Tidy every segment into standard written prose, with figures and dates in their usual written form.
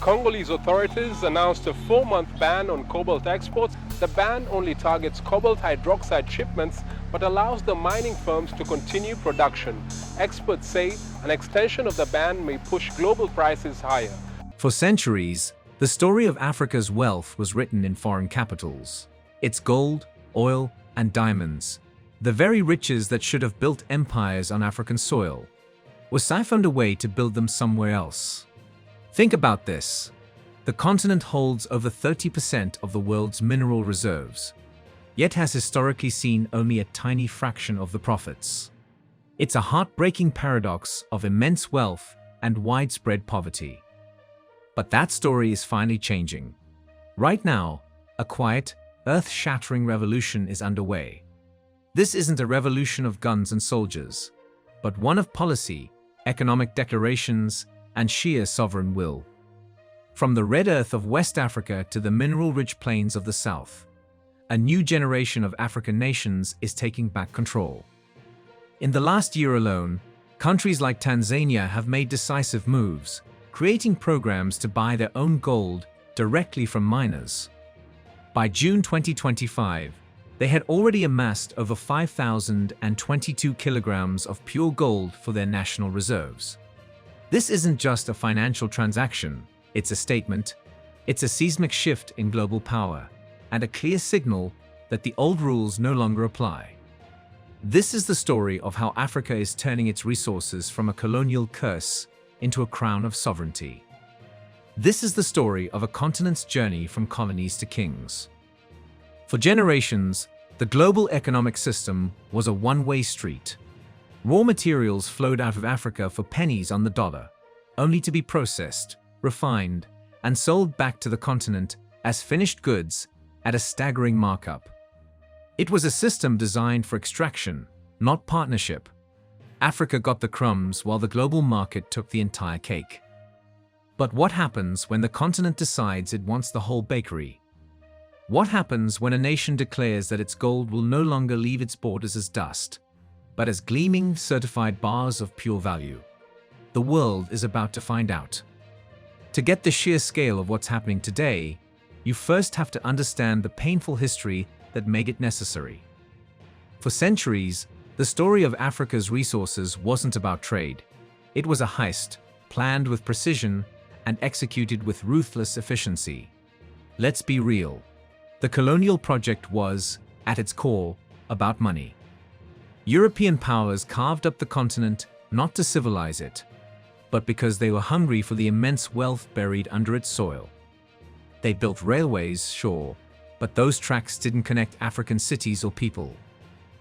Congolese authorities announced a 4-month ban on cobalt exports. The ban only targets cobalt hydroxide shipments but allows the mining firms to continue production. Experts say an extension of the ban may push global prices higher. For centuries, the story of Africa's wealth was written in foreign capitals. Its gold, oil, and diamonds, the very riches that should have built empires on African soil, were siphoned away to build them somewhere else. Think about this. The continent holds over 30% of the world's mineral reserves, yet has historically seen only a tiny fraction of the profits. It's a heartbreaking paradox of immense wealth and widespread poverty. But that story is finally changing. Right now, a quiet, earth-shattering revolution is underway. This isn't a revolution of guns and soldiers, but one of policy, economic declarations, and sheer sovereign will. From the red earth of West Africa to the mineral-rich plains of the South, a new generation of African nations is taking back control. In the last year alone, countries like Tanzania have made decisive moves, creating programs to buy their own gold directly from miners. By June 2025, they had already amassed over 5,022 kilograms of pure gold for their national reserves. This isn't just a financial transaction, it's a statement. It's a seismic shift in global power, and a clear signal that the old rules no longer apply. This is the story of how Africa is turning its resources from a colonial curse into a crown of sovereignty. This is the story of a continent's journey from colonies to kings. For generations, the global economic system was a one-way street. Raw materials flowed out of Africa for pennies on the dollar, only to be processed, refined, and sold back to the continent as finished goods at a staggering markup. It was a system designed for extraction, not partnership. Africa got the crumbs while the global market took the entire cake. But what happens when the continent decides it wants the whole bakery? What happens when a nation declares that its gold will no longer leave its borders as dust, but as gleaming, certified bars of pure value? The world is about to find out. To get the sheer scale of what's happening today, you first have to understand the painful history that made it necessary. For centuries, the story of Africa's resources wasn't about trade. It was a heist, planned with precision and executed with ruthless efficiency. Let's be real. The colonial project was, at its core, about money. European powers carved up the continent not to civilize it, but because they were hungry for the immense wealth buried under its soil. They built railways, sure, but those tracks didn't connect African cities or people.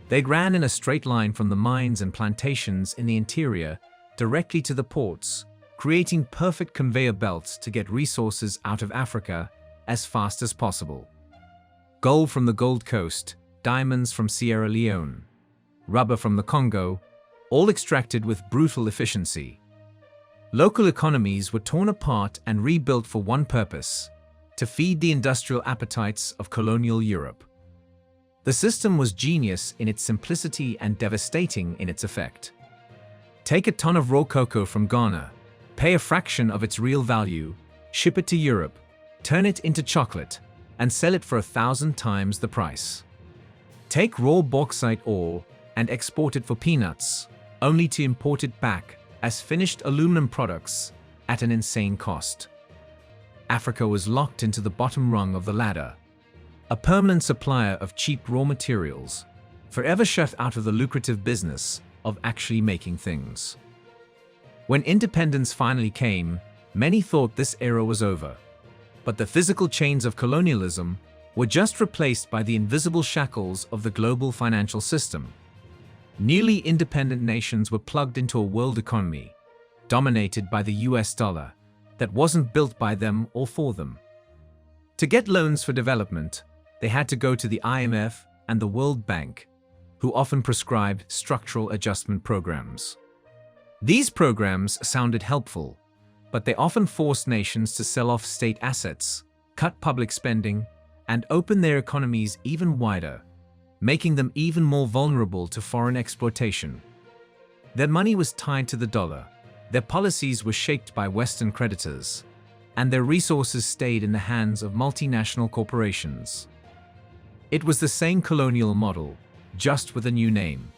They ran in a straight line from the mines and plantations in the interior directly to the ports, creating perfect conveyor belts to get resources out of Africa as fast as possible. Gold from the Gold Coast, diamonds from Sierra Leone, rubber from the Congo, all extracted with brutal efficiency. Local economies were torn apart and rebuilt for one purpose: to feed the industrial appetites of colonial Europe. The system was genius in its simplicity and devastating in its effect. Take a ton of raw cocoa from Ghana, pay a fraction of its real value, ship it to Europe, turn it into chocolate, and sell it for 1,000 times the price. Take raw bauxite ore and export it for peanuts, only to import it back as finished aluminum products at an insane cost. Africa was locked into the bottom rung of the ladder, a permanent supplier of cheap raw materials, forever shut out of the lucrative business of actually making things. When independence finally came, many thought this era was over. But the physical chains of colonialism were just replaced by the invisible shackles of the global financial system. Newly independent nations were plugged into a world economy, dominated by the US dollar, that wasn't built by them or for them. To get loans for development, they had to go to the IMF and the World Bank, who often prescribed structural adjustment programs. These programs sounded helpful, but they often forced nations to sell off state assets, cut public spending, and open their economies even wider, making them even more vulnerable to foreign exploitation. Their money was tied to the dollar, their policies were shaped by Western creditors, and their resources stayed in the hands of multinational corporations. It was the same colonial model, just with a new name.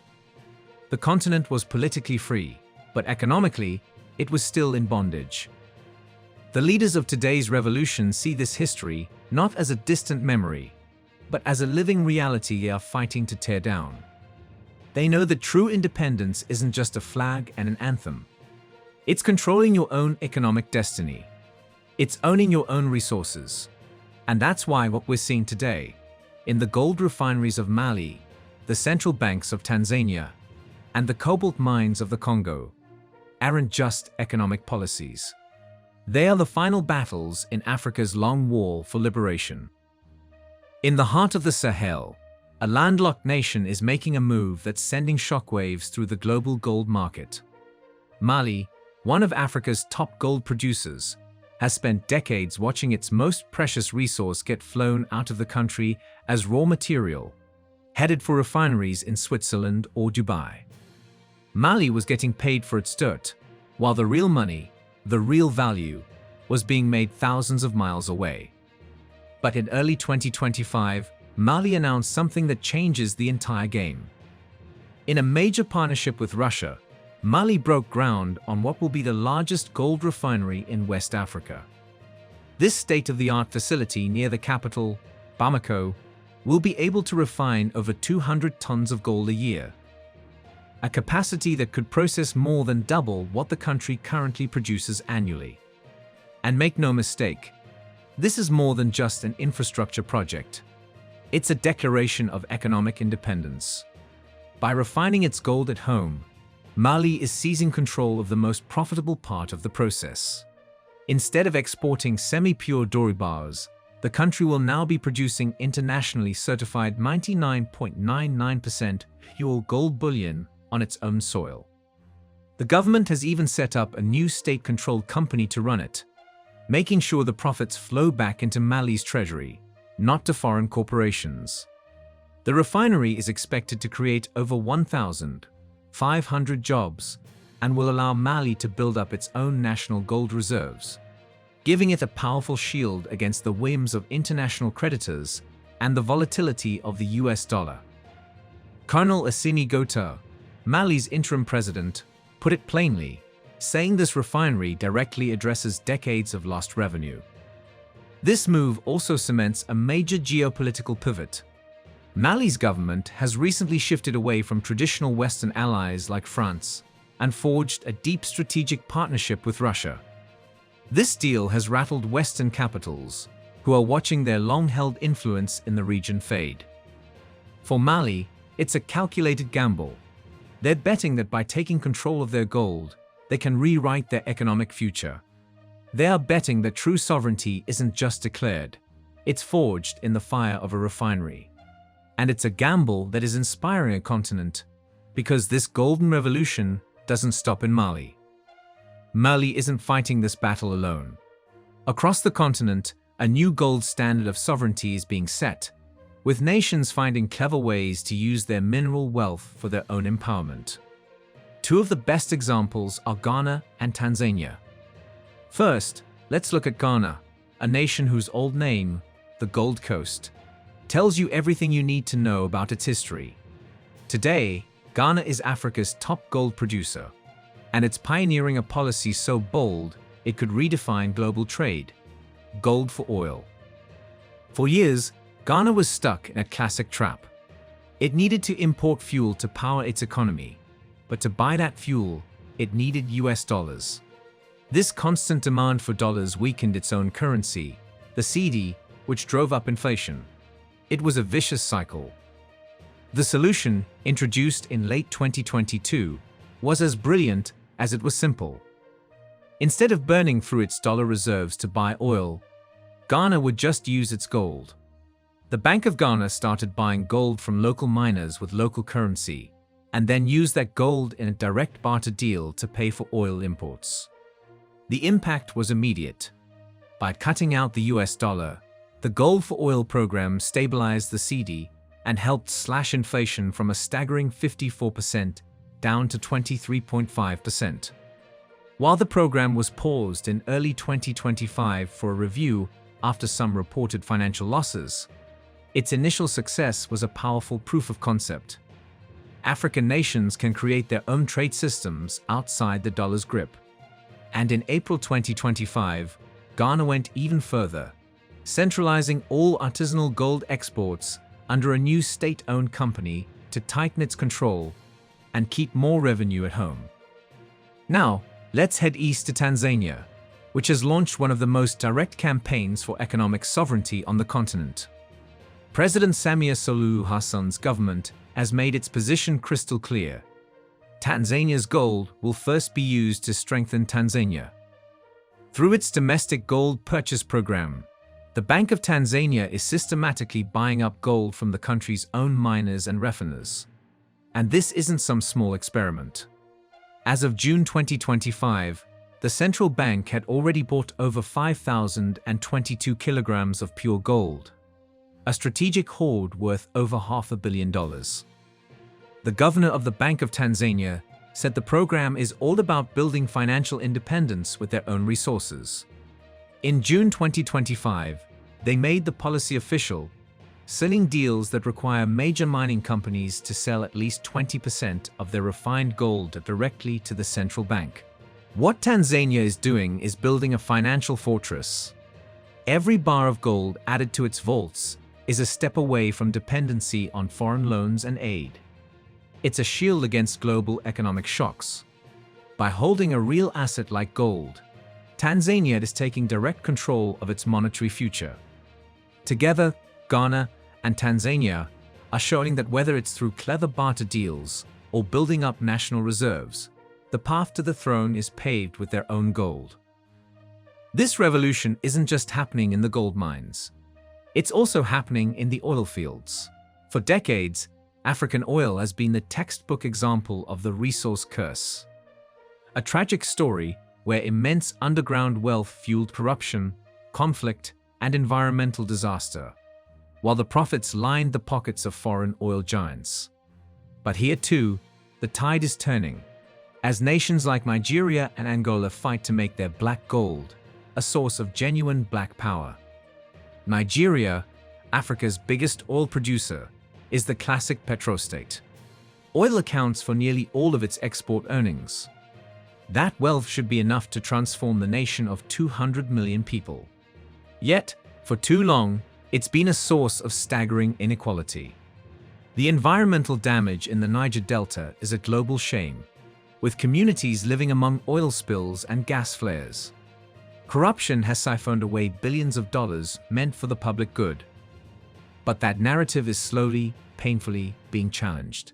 The continent was politically free, but economically, it was still in bondage. The leaders of today's revolution see this history not as a distant memory, but as a living reality they are fighting to tear down. They know that true independence isn't just a flag and an anthem. It's controlling your own economic destiny. It's owning your own resources. And that's why what we're seeing today, in the gold refineries of Mali, the central banks of Tanzania, and the cobalt mines of the Congo, aren't just economic policies. They are the final battles in Africa's long war for liberation. In the heart of the Sahel, a landlocked nation is making a move that's sending shockwaves through the global gold market. Mali, one of Africa's top gold producers, has spent decades watching its most precious resource get flown out of the country as raw material, headed for refineries in Switzerland or Dubai. Mali was getting paid for its dirt, while the real money, the real value, was being made thousands of miles away. But in early 2025, Mali announced something that changes the entire game. In a major partnership with Russia, Mali broke ground on what will be the largest gold refinery in West Africa. This state-of-the-art facility near the capital, Bamako, will be able to refine over 200 tons of gold a year, a capacity that could process more than double what the country currently produces annually. And make no mistake, this is more than just an infrastructure project. It's a declaration of economic independence. By refining its gold at home, Mali is seizing control of the most profitable part of the process. Instead of exporting semi-pure doré bars, the country will now be producing internationally certified 99.99% pure gold bullion on its own soil. The government has even set up a new state-controlled company to run it, making sure the profits flow back into Mali's treasury, not to foreign corporations. The refinery is expected to create over 1,500 jobs and will allow Mali to build up its own national gold reserves, giving it a powerful shield against the whims of international creditors and the volatility of the US dollar. Colonel Assimi Goïta, Mali's interim president, put it plainly, saying this refinery directly addresses decades of lost revenue. This move also cements a major geopolitical pivot. Mali's government has recently shifted away from traditional Western allies like France and forged a deep strategic partnership with Russia. This deal has rattled Western capitals, who are watching their long-held influence in the region fade. For Mali, it's a calculated gamble. They're betting that by taking control of their gold, they can rewrite their economic future. They are betting that true sovereignty isn't just declared, it's forged in the fire of a refinery. And it's a gamble that is inspiring a continent, because this golden revolution doesn't stop in Mali. Mali isn't fighting this battle alone. Across the continent, a new gold standard of sovereignty is being set, with nations finding clever ways to use their mineral wealth for their own empowerment. Two of the best examples are Ghana and Tanzania. First, let's look at Ghana, a nation whose old name, the Gold Coast, tells you everything you need to know about its history. Today, Ghana is Africa's top gold producer, and it's pioneering a policy so bold it could redefine global trade: gold for oil. For years, Ghana was stuck in a classic trap. It needed to import fuel to power its economy, but to buy that fuel, it needed US dollars. This constant demand for dollars weakened its own currency, the cedi, which drove up inflation. It was a vicious cycle. The solution, introduced in late 2022, was as brilliant as it was simple. Instead of burning through its dollar reserves to buy oil, Ghana would just use its gold. The Bank of Ghana started buying gold from local miners with local currency, and then used that gold in a direct barter deal to pay for oil imports. The impact was immediate. By cutting out the US dollar, the Gold for Oil program stabilized the cedi and helped slash inflation from a staggering 54% down to 23.5%. While the program was paused in early 2025 for a review after some reported financial losses, its initial success was a powerful proof of concept. African nations can create their own trade systems outside the dollar's grip. And in April 2025, Ghana went even further, centralizing all artisanal gold exports under a new state-owned company to tighten its control and keep more revenue at home. Now, let's head east to Tanzania, which has launched one of the most direct campaigns for economic sovereignty on the continent. President Samia Suluhu Hassan's government has made its position crystal clear. Tanzania's gold will first be used to strengthen Tanzania. Through its domestic gold purchase program, the Bank of Tanzania is systematically buying up gold from the country's own miners and refiners. And this isn't some small experiment. As of June 2025, the central bank had already bought over 5,022 kilograms of pure gold, a strategic hoard worth over $500 million. The governor of the Bank of Tanzania said the program is all about building financial independence with their own resources. In June 2025, they made the policy official, sealing deals that require major mining companies to sell at least 20% of their refined gold directly to the central bank. What Tanzania is doing is building a financial fortress. Every bar of gold added to its vaults is a step away from dependency on foreign loans and aid. It's a shield against global economic shocks. By holding a real asset like gold, Tanzania is taking direct control of its monetary future. Together, Ghana and Tanzania are showing that whether it's through clever barter deals or building up national reserves, the path to the throne is paved with their own gold. This revolution isn't just happening in the gold mines. It's also happening in the oil fields. For decades, African oil has been the textbook example of the resource curse. A tragic story where immense underground wealth fueled corruption, conflict, and environmental disaster, while the profits lined the pockets of foreign oil giants. But here too, the tide is turning, as nations like Nigeria and Angola fight to make their black gold a source of genuine black power. Nigeria, Africa's biggest oil producer, is the classic petrostate. Oil accounts for nearly all of its export earnings. That wealth should be enough to transform the nation of 200 million people. Yet, for too long, it's been a source of staggering inequality. The environmental damage in the Niger Delta is a global shame, with communities living among oil spills and gas flares. Corruption has siphoned away billions of dollars meant for the public good. But that narrative is slowly, painfully being challenged.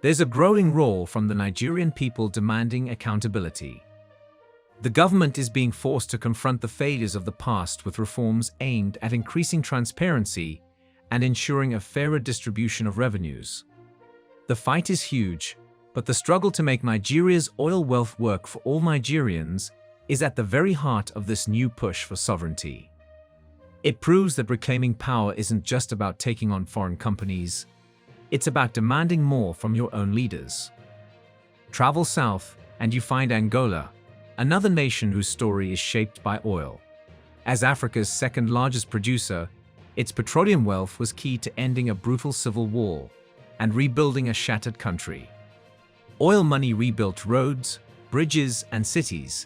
There's a growing roar from the Nigerian people demanding accountability. The government is being forced to confront the failures of the past with reforms aimed at increasing transparency and ensuring a fairer distribution of revenues. The fight is huge, but the struggle to make Nigeria's oil wealth work for all Nigerians is at the very heart of this new push for sovereignty. It proves that reclaiming power isn't just about taking on foreign companies, it's about demanding more from your own leaders. Travel south, and you find Angola, another nation whose story is shaped by oil. As Africa's second-largest producer, its petroleum wealth was key to ending a brutal civil war and rebuilding a shattered country. Oil money rebuilt roads, bridges, and cities,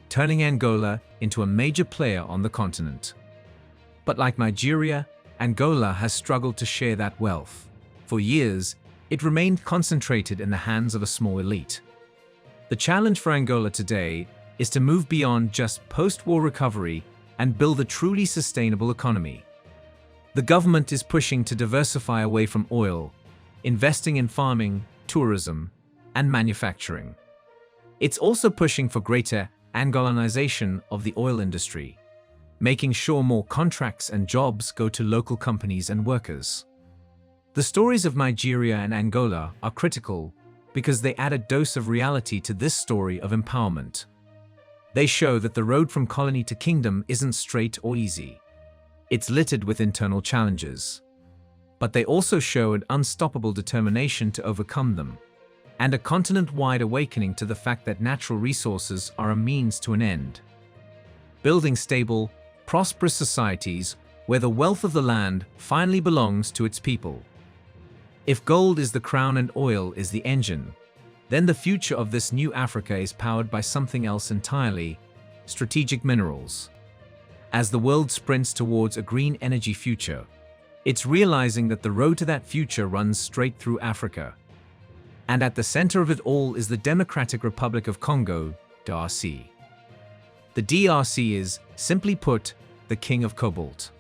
turning Angola into a major player on the continent. But like Nigeria, Angola has struggled to share that wealth. For years, it remained concentrated in the hands of a small elite. The challenge for Angola today is to move beyond just post-war recovery and build a truly sustainable economy. The government is pushing to diversify away from oil, investing in farming, tourism, and manufacturing. It's also pushing for greater Angolanization of the oil industry, making sure more contracts and jobs go to local companies and workers. The stories of Nigeria and Angola are critical because they add a dose of reality to this story of empowerment. They show that the road from colony to kingdom isn't straight or easy. It's littered with internal challenges. But they also show an unstoppable determination to overcome them. and a continent-wide awakening to the fact that natural resources are a means to an end. Building stable, prosperous societies where the wealth of the land finally belongs to its people. If gold is the crown and oil is the engine, then the future of this new Africa is powered by something else entirely: strategic minerals. As the world sprints towards a green energy future, it's realizing that the road to that future runs straight through Africa. And at the center of it all is the Democratic Republic of Congo, DRC. The DRC is, simply put, the king of cobalt.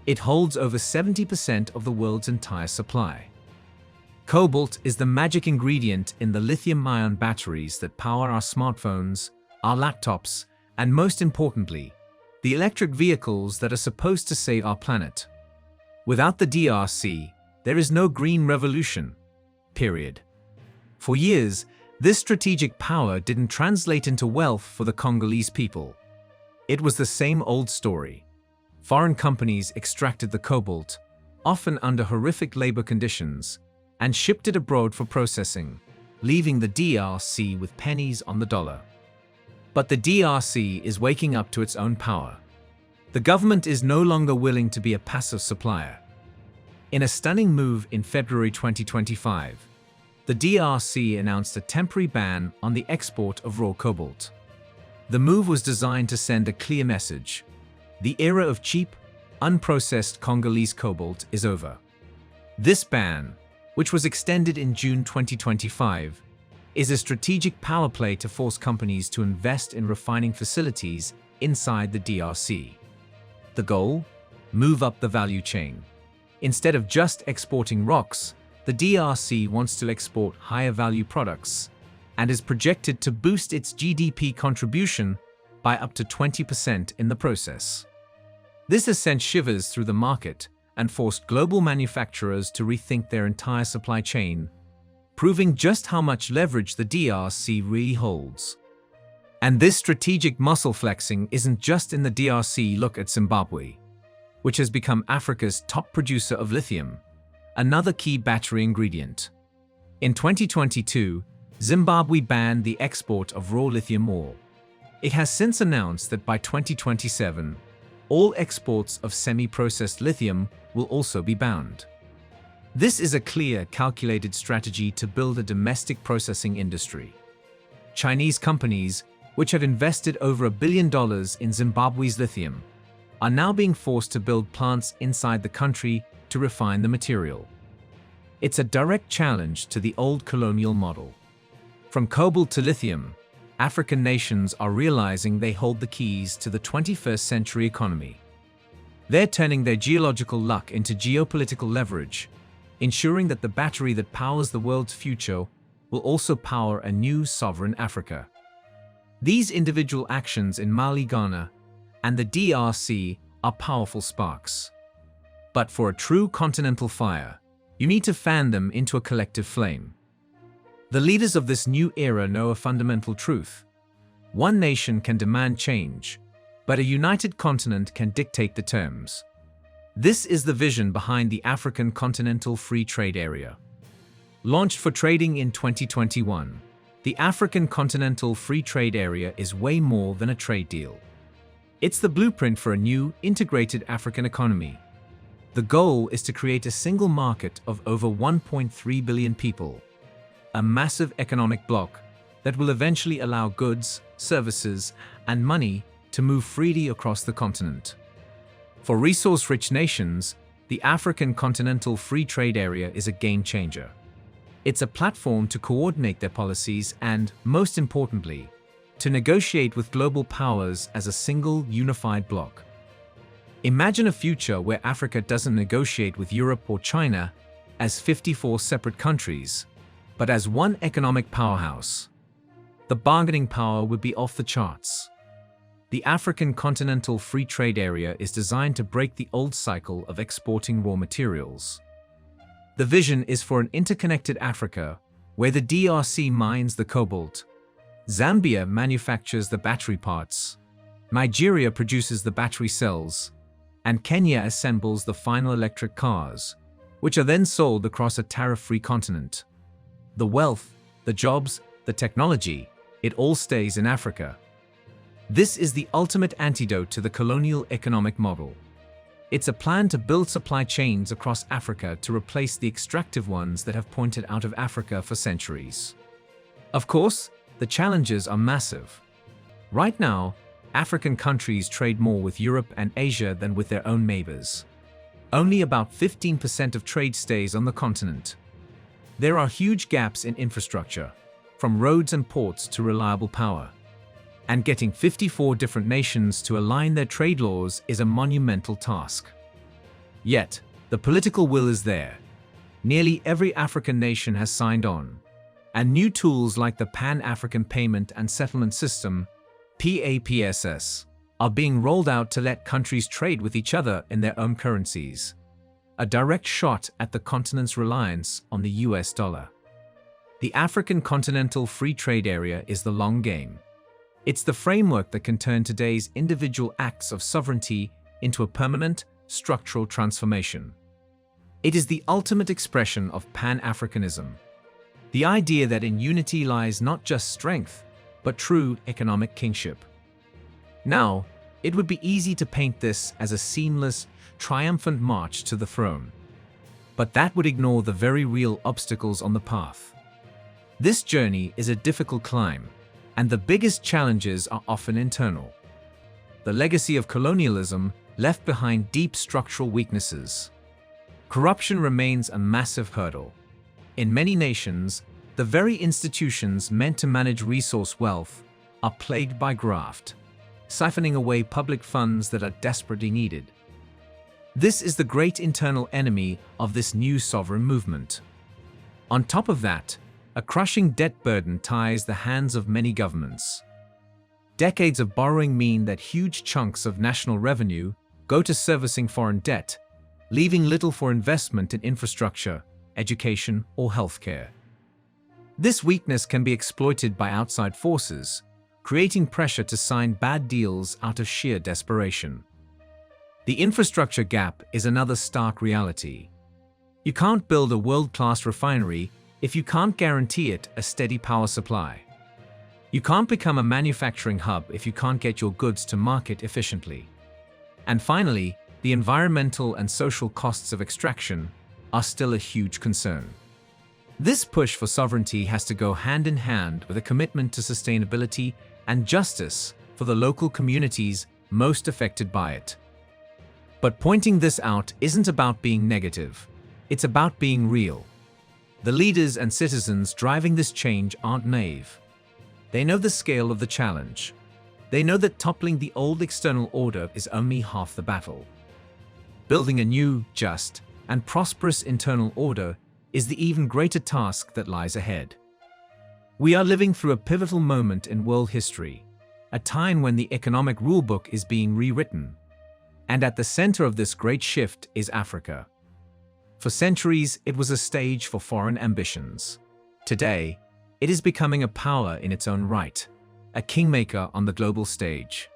It holds over 70% of the world's entire supply. Cobalt is the magic ingredient in the lithium-ion batteries that power our smartphones, our laptops, and most importantly, the electric vehicles that are supposed to save our planet. Without the DRC, there is no green revolution. Period. For years, this strategic power didn't translate into wealth for the Congolese people. It was the same old story. Foreign companies extracted the cobalt, often under horrific labor conditions, and shipped it abroad for processing, leaving the DRC with pennies on the dollar. But the DRC is waking up to its own power. The government is no longer willing to be a passive supplier. In a stunning move in February 2025, the DRC announced a temporary ban on the export of raw cobalt. The move was designed to send a clear message: the era of cheap, unprocessed Congolese cobalt is over. This ban, which was extended in June 2025, is a strategic power play to force companies to invest in refining facilities inside the DRC. The goal? Move up the value chain. Instead of just exporting rocks, the DRC wants to export higher value products and is projected to boost its GDP contribution by up to 20% in the process. This has sent shivers through the market and forced global manufacturers to rethink their entire supply chain, proving just how much leverage the DRC really holds. And this strategic muscle flexing isn't just in the DRC. Look at Zimbabwe, which has become Africa's top producer of lithium, another key battery ingredient. In 2022, Zimbabwe banned the export of raw lithium ore. It has since announced that by 2027, all exports of semi-processed lithium will also be banned. This is a clear, calculated strategy to build a domestic processing industry. Chinese companies, which have invested over $1 billion in Zimbabwe's lithium, are now being forced to build plants inside the country to refine the material. It's a direct challenge to the old colonial model. From cobalt to lithium, African nations are realizing they hold the keys to the 21st century economy. They're turning their geological luck into geopolitical leverage, ensuring that the battery that powers the world's future will also power a new sovereign Africa. These individual actions in Mali, Ghana, and the DRC are powerful sparks. But for a true continental fire, you need to fan them into a collective flame. The leaders of this new era know a fundamental truth. One nation can demand change, but a united continent can dictate the terms. This is the vision behind the African Continental Free Trade Area. Launched for trading in 2021, the African Continental Free Trade Area is way more than a trade deal. It's the blueprint for a new, integrated African economy. The goal is to create a single market of over 1.3 billion people, a massive economic bloc that will eventually allow goods, services, and money to move freely across the continent. For resource-rich nations, the African Continental Free Trade Area is a game-changer. It's a platform to coordinate their policies and, most importantly, to negotiate with global powers as a single, unified bloc. Imagine a future where Africa doesn't negotiate with Europe or China as 54 separate countries, but as one economic powerhouse. The bargaining power would be off the charts. The African Continental Free Trade Area is designed to break the old cycle of exporting raw materials. The vision is for an interconnected Africa where the DRC mines the cobalt, Zambia manufactures the battery parts, Nigeria produces the battery cells, and Kenya assembles the final electric cars, which are then sold across a tariff-free continent. The wealth, the jobs, the technology, it all stays in Africa. This is the ultimate antidote to the colonial economic model. It's a plan to build supply chains across Africa to replace the extractive ones that have pointed out of Africa for centuries. Of course, the challenges are massive. Right now, African countries trade more with Europe and Asia than with their own neighbors. Only about 15% of trade stays on the continent. There are huge gaps in infrastructure, from roads and ports to reliable power. And getting 54 different nations to align their trade laws is a monumental task. Yet, the political will is there. Nearly every African nation has signed on. And new tools like the Pan-African Payment and Settlement System, PAPSS, are being rolled out to let countries trade with each other in their own currencies. A direct shot at the continent's reliance on the US dollar. The African Continental Free Trade Area is the long game. It's the framework that can turn today's individual acts of sovereignty into a permanent, structural transformation. It is the ultimate expression of Pan-Africanism. The idea that in unity lies not just strength, but true economic kingship. Now, it would be easy to paint this as a seamless, triumphant march to the throne. But that would ignore the very real obstacles on the path. This journey is a difficult climb, and the biggest challenges are often internal. The legacy of colonialism left behind deep structural weaknesses. Corruption remains a massive hurdle. In many nations, the very institutions meant to manage resource wealth are plagued by graft, siphoning away public funds that are desperately needed. This is the great internal enemy of this new sovereign movement. On top of that, a crushing debt burden ties the hands of many governments. Decades of borrowing mean that huge chunks of national revenue go to servicing foreign debt, leaving little for investment in infrastructure, education, or healthcare. This weakness can be exploited by outside forces, creating pressure to sign bad deals out of sheer desperation. The infrastructure gap is another stark reality. You can't build a world-class refinery if you can't guarantee it a steady power supply. You can't become a manufacturing hub if you can't get your goods to market efficiently. And finally, the environmental and social costs of extraction are still a huge concern. This push for sovereignty has to go hand in hand with a commitment to sustainability and justice for the local communities most affected by it. But pointing this out isn't about being negative, it's about being real. The leaders and citizens driving this change aren't naive. They know the scale of the challenge. They know that toppling the old external order is only half the battle. Building a new, just, and prosperous internal order is the even greater task that lies ahead. We are living through a pivotal moment in world history, a time when the economic rulebook is being rewritten. And at the center of this great shift is Africa. For centuries, it was a stage for foreign ambitions. Today, it is becoming a power in its own right, a kingmaker on the global stage.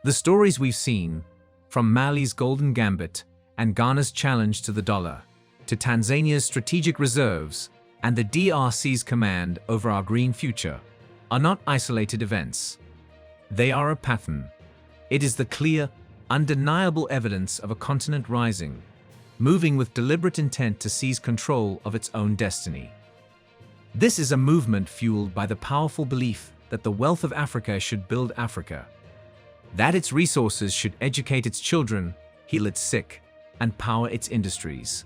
The stories we've seen, from Mali's Golden Gambit and Ghana's challenge to the dollar, to Tanzania's strategic reserves and the DRC's command over our green future, are not isolated events. They are a pattern. It is the clear, undeniable evidence of a continent rising, moving with deliberate intent to seize control of its own destiny. This is a movement fueled by the powerful belief that the wealth of Africa should build Africa, that its resources should educate its children, heal its sick, and power its industries,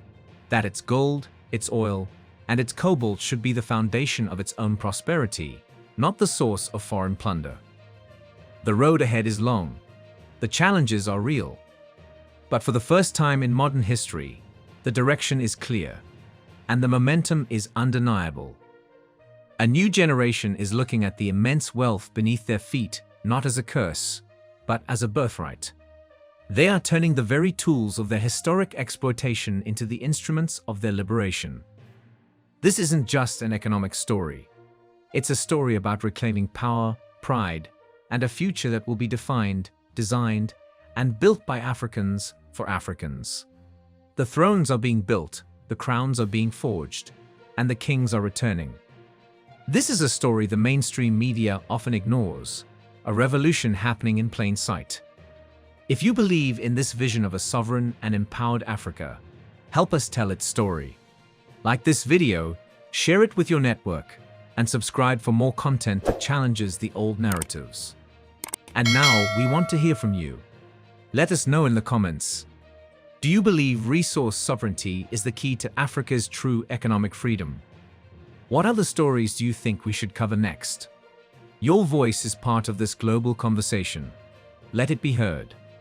that its gold, its oil, and its cobalt should be the foundation of its own prosperity, not the source of foreign plunder. The road ahead is long. The challenges are real. But for the first time in modern history, the direction is clear, and the momentum is undeniable. A new generation is looking at the immense wealth beneath their feet not as a curse, but as a birthright. They are turning the very tools of their historic exploitation into the instruments of their liberation. This isn't just an economic story. It's a story about reclaiming power, pride, and a future that will be defined, designed, and built by Africans for Africans. The thrones are being built, the crowns are being forged, and the kings are returning. This is a story the mainstream media often ignores, a revolution happening in plain sight. If you believe in this vision of a sovereign and empowered Africa, help us tell its story. Like this video, share it with your network, and subscribe for more content that challenges the old narratives. And now, we want to hear from you. Let us know in the comments. Do you believe resource sovereignty is the key to Africa's true economic freedom? What other stories do you think we should cover next? Your voice is part of this global conversation. Let it be heard.